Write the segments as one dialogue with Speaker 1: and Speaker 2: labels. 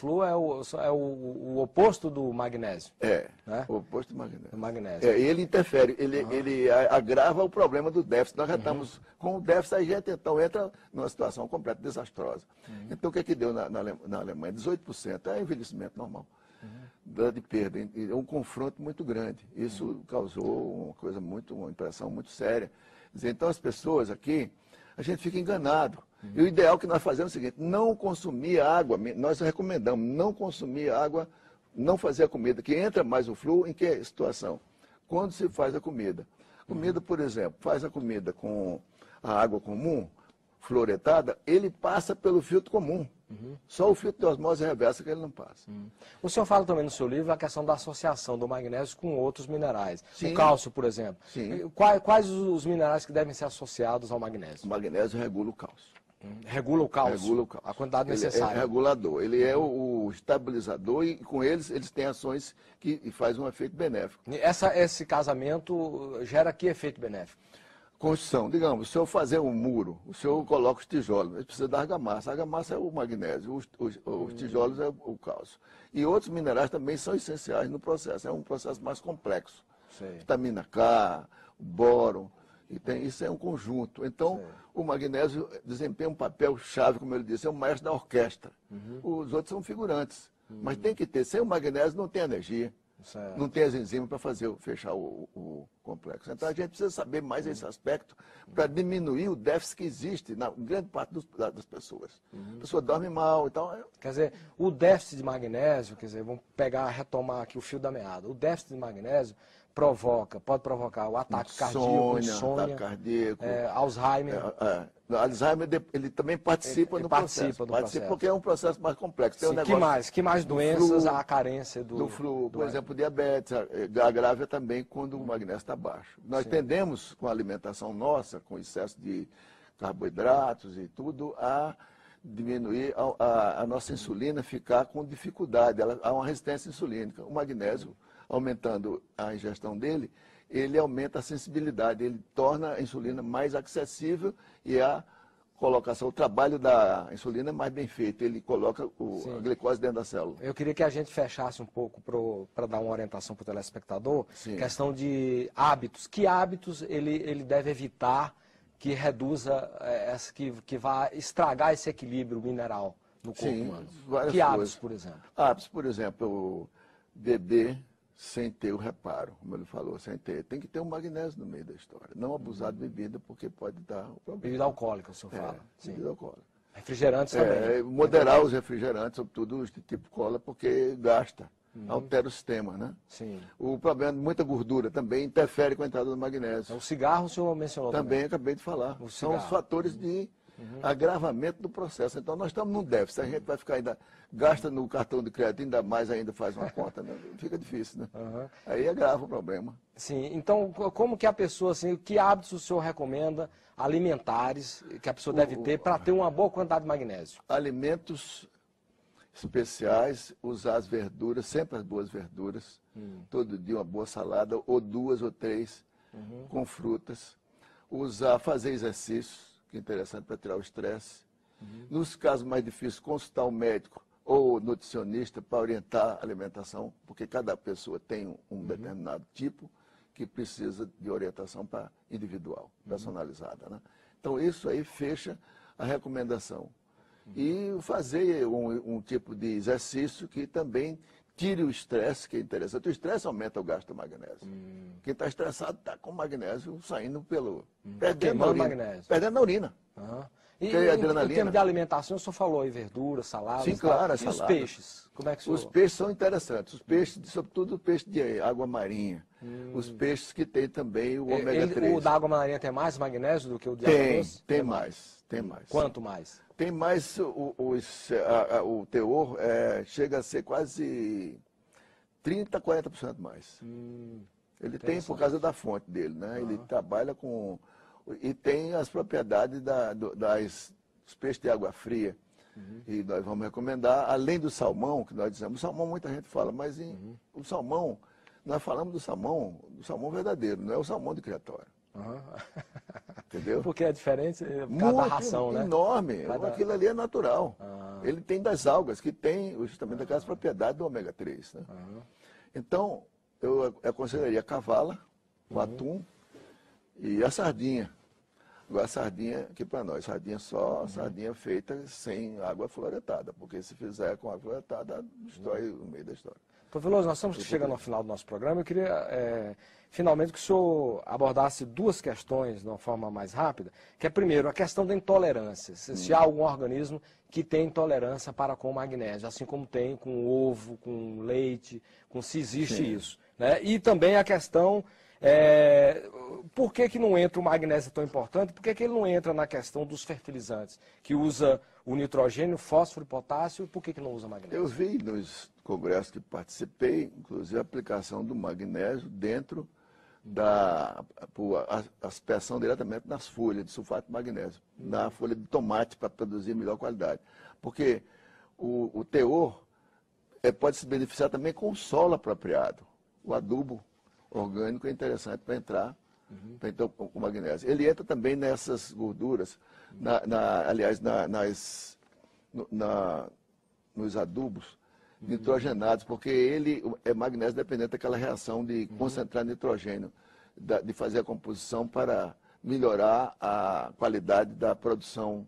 Speaker 1: flúor é o oposto do magnésio.
Speaker 2: Né? O oposto do magnésio.
Speaker 1: Do magnésio.
Speaker 2: Ele interfere, ele agrava o problema do déficit. Nós já estamos com o déficit, a gente então entra numa situação completa desastrosa. Então o que é que deu na Alemanha? 18%, é envelhecimento normal. De perda, um confronto muito grande. Isso causou uma impressão muito séria. Então as pessoas aqui, a gente fica enganado. E o ideal que nós fazemos é o seguinte: não consumir água, nós recomendamos não consumir água, não fazer a comida, que entra mais o flúor em que situação? Quando se faz a comida. Comida, por exemplo, faz a comida com a água comum, fluoretada, ele passa pelo filtro comum. Só o filtro de osmose reversa que ele não passa.
Speaker 1: O senhor fala também no seu livro a questão da associação do magnésio com outros minerais.
Speaker 2: Sim.
Speaker 1: O cálcio, por exemplo.
Speaker 2: Sim.
Speaker 1: Quais os minerais que devem ser associados ao magnésio?
Speaker 2: O magnésio regula o cálcio.
Speaker 1: Regula o cálcio?
Speaker 2: Regula o cálcio.
Speaker 1: A quantidade
Speaker 2: Ele
Speaker 1: necessária.
Speaker 2: é regulador. Ele é o estabilizador e com eles têm ações que fazem um efeito benéfico.
Speaker 1: Esse casamento gera que efeito benéfico?
Speaker 2: Construção, digamos, se eu fazer um muro, o senhor coloca os tijolos, ele precisa da argamassa. A argamassa é o magnésio, os tijolos é o cálcio. E outros minerais também são essenciais no processo, é um processo mais complexo.
Speaker 1: Sei.
Speaker 2: Vitamina K, o boro, isso é um conjunto. Então, o magnésio desempenha um papel chave, como ele disse, é o maestro da orquestra. Os outros são figurantes, mas tem que ter, sem o magnésio não tem energia.
Speaker 1: Certo.
Speaker 2: Não tem as enzimas para fechar o complexo. Então a gente precisa saber mais esse aspecto para diminuir o déficit que existe na grande parte das pessoas. A pessoa dorme mal e tal.
Speaker 1: Quer dizer, o déficit de magnésio, vamos retomar aqui o fio da meada. O déficit de magnésio pode provocar o ataque cardíaco, insônia,
Speaker 2: ataque cardíaco,
Speaker 1: Alzheimer.
Speaker 2: Alzheimer, ele também participa do processo. Participa porque é um processo mais complexo. Tem
Speaker 1: que mais doenças a carência do
Speaker 2: flúor? Por exemplo, diabetes, agrava também quando o magnésio está baixo. Nós tendemos, com a alimentação nossa, com excesso de carboidratos e tudo, a diminuir a nossa insulina, ficar com dificuldade. Há uma resistência insulínica. O magnésio, aumentando a ingestão dele, ele aumenta a sensibilidade, ele torna a insulina mais acessível e a colocação, o trabalho da insulina é mais bem feito, ele coloca a glicose dentro da célula.
Speaker 1: Eu queria que a gente fechasse um pouco para dar uma orientação para o telespectador, questão de hábitos. Que hábitos ele deve evitar que reduza, que vá estragar esse equilíbrio mineral no corpo humano? Que hábitos, por exemplo?
Speaker 2: Hábitos, por exemplo, beber sem ter o reparo, como ele falou, sem ter. Tem que ter um magnésio no meio da história. Não abusar de bebida, porque pode dar o problema.
Speaker 1: Bebida alcoólica, o senhor fala.
Speaker 2: Bebida alcoólica.
Speaker 1: Refrigerantes também.
Speaker 2: Moderar os refrigerantes, sobretudo os de tipo cola, porque gasta, altera o sistema, né?
Speaker 1: Sim.
Speaker 2: O problema de muita gordura também interfere com a entrada do magnésio.
Speaker 1: O cigarro o senhor mencionou também.
Speaker 2: Acabei de falar. São os fatores de agravamento do processo. Então nós estamos num déficit, a gente vai ficar ainda, gasta no cartão de crédito, ainda mais ainda faz uma conta, né? Fica difícil, né? Aí agrava o problema.
Speaker 1: Sim, então como que a pessoa, assim, que hábitos o senhor recomenda alimentares que a pessoa deve ter para ter uma boa quantidade de magnésio?
Speaker 2: Alimentos especiais, usar as verduras, sempre as boas verduras, todo dia uma boa salada, ou 2 ou 3 com frutas, fazer exercícios, que é interessante para tirar o estresse. Nos casos mais difíceis, consultar um médico ou nutricionista para orientar a alimentação, porque cada pessoa tem um determinado tipo que precisa de orientação individual, personalizada, né? Então isso aí fecha a recomendação. E fazer um tipo de exercício que também tire o estresse, que é interessante. O estresse aumenta o gasto do magnésio. Quem está estressado está com magnésio saindo perdendo a urina.
Speaker 1: Magnésio.
Speaker 2: Perdendo a urina.
Speaker 1: E em termos de alimentação, o senhor falou aí verduras, saladas.
Speaker 2: Sim, claro,
Speaker 1: e os peixes? Como é que o senhor...
Speaker 2: Os peixes são interessantes. Os peixes, sobretudo o peixe de água marinha. Os peixes que tem também o ômega 3.
Speaker 1: O da água marinha tem mais magnésio do que o de água doce?
Speaker 2: Tem mais.
Speaker 1: Quanto mais?
Speaker 2: Tem mais, o teor chega a ser quase 30%, 40% mais. Ele tem por causa da fonte dele, né? Ele trabalha com... E tem as propriedades dos peixes de água fria. E nós vamos recomendar, além do salmão, que nós dizemos, o salmão muita gente fala, mas o salmão, nós falamos do salmão verdadeiro, não é o salmão de criatório. Entendeu?
Speaker 1: Porque é diferente por causa da ração, né?
Speaker 2: Enorme. Aquilo ali é natural. Ele tem das algas, que tem justamente aquelas propriedades do ômega 3. Né? Então, eu aconselharia a cavala, o atum e a sardinha. Agora, a sardinha, aqui para nós, sardinha só, sardinha feita sem água fluoretada, porque se fizer com água fluoretada, destrói o meio da história.
Speaker 1: Professor Veloso, nós estamos chegando ao final do nosso programa. Eu queria, finalmente, que o senhor abordasse duas questões de uma forma mais rápida, que é, primeiro, a questão da intolerância. Se há algum organismo que tem intolerância para com o magnésio, assim como tem com o ovo, com o leite, se existe isso. Né? E também a questão... por que não entra o magnésio tão importante? Por que ele não entra na questão dos fertilizantes, que usa o nitrogênio, fósforo e potássio? Por que não usa magnésio?
Speaker 2: Eu vi nos congressos que participei, inclusive a aplicação do magnésio dentro da aspersão diretamente nas folhas de sulfato de magnésio, na folha de tomate para produzir melhor qualidade. Porque o teor pode se beneficiar também com o solo apropriado, o adubo orgânico é interessante para entrar com magnésio. Ele entra também nessas gorduras, aliás, nos adubos nitrogenados, porque ele é magnésio dependente daquela reação de concentrar nitrogênio, de fazer a composição para melhorar a qualidade da produção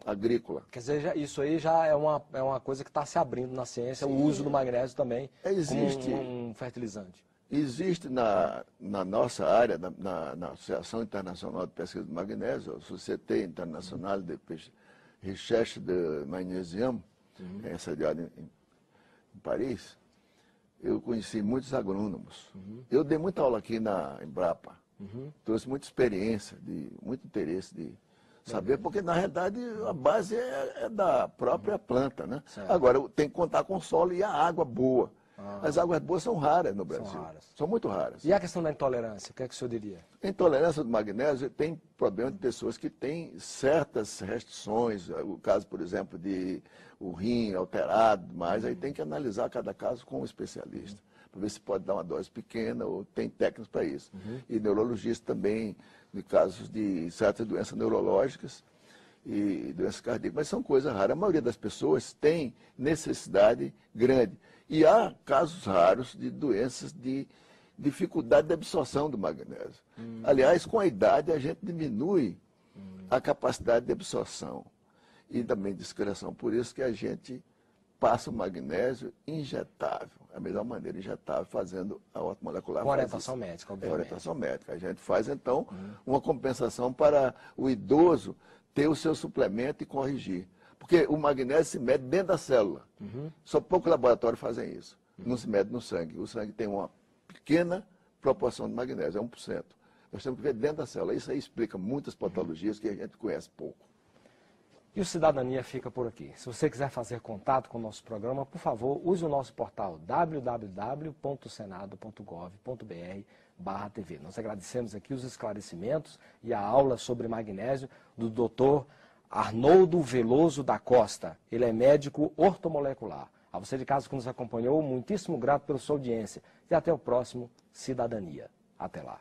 Speaker 2: agrícola.
Speaker 1: Quer dizer, isso aí já é uma coisa que está se abrindo na ciência, o uso do magnésio também como um fertilizante.
Speaker 2: Existe na nossa área, na Associação Internacional de Pesquisa de Magnésio, a Société Internationale de Recherche de Magnésium, sediada em Paris, eu conheci muitos agrônomos. Eu dei muita aula aqui na Embrapa, trouxe muita experiência, muito interesse de saber, porque na realidade a base é da própria planta, né? Agora, tem que contar com o solo e a água boa. As águas boas são raras no Brasil. São muito raras.
Speaker 1: E a questão da intolerância, o que é que o senhor diria?
Speaker 2: A intolerância do magnésio tem problema de pessoas que têm certas restrições. O caso, por exemplo, de o rim alterado, mas aí tem que analisar cada caso com um especialista, para ver se pode dar uma dose pequena ou tem técnicas para isso. E neurologista também, em casos de certas doenças neurológicas e doenças cardíacas, mas são coisas raras. A maioria das pessoas tem necessidade grande. E há casos raros de doenças de dificuldade de absorção do magnésio. Aliás, com a idade, a gente diminui a capacidade de absorção e também de excreção. Por isso que a gente passa o magnésio injetável, a melhor maneira, injetável, fazendo a ortomolecular.
Speaker 1: Com orientação médica, obviamente.
Speaker 2: Orientação médica. A gente faz, então, uma compensação para o idoso ter o seu suplemento e corrigir. Porque o magnésio se mede dentro da célula. Só poucos laboratórios fazem isso. Não se mede no sangue. O sangue tem uma pequena proporção de magnésio, é 1%. Nós temos que ver dentro da célula. Isso aí explica muitas patologias que a gente conhece pouco.
Speaker 1: E o Cidadania fica por aqui. Se você quiser fazer contato com o nosso programa, por favor, use o nosso portal www.senado.gov.br/TV. Nós agradecemos aqui os esclarecimentos e a aula sobre magnésio do Dr. Arnoldo Veloso da Costa. Ele é médico ortomolecular. A você de casa que nos acompanhou, muitíssimo grato pela sua audiência. E até o próximo Cidadania. Até lá.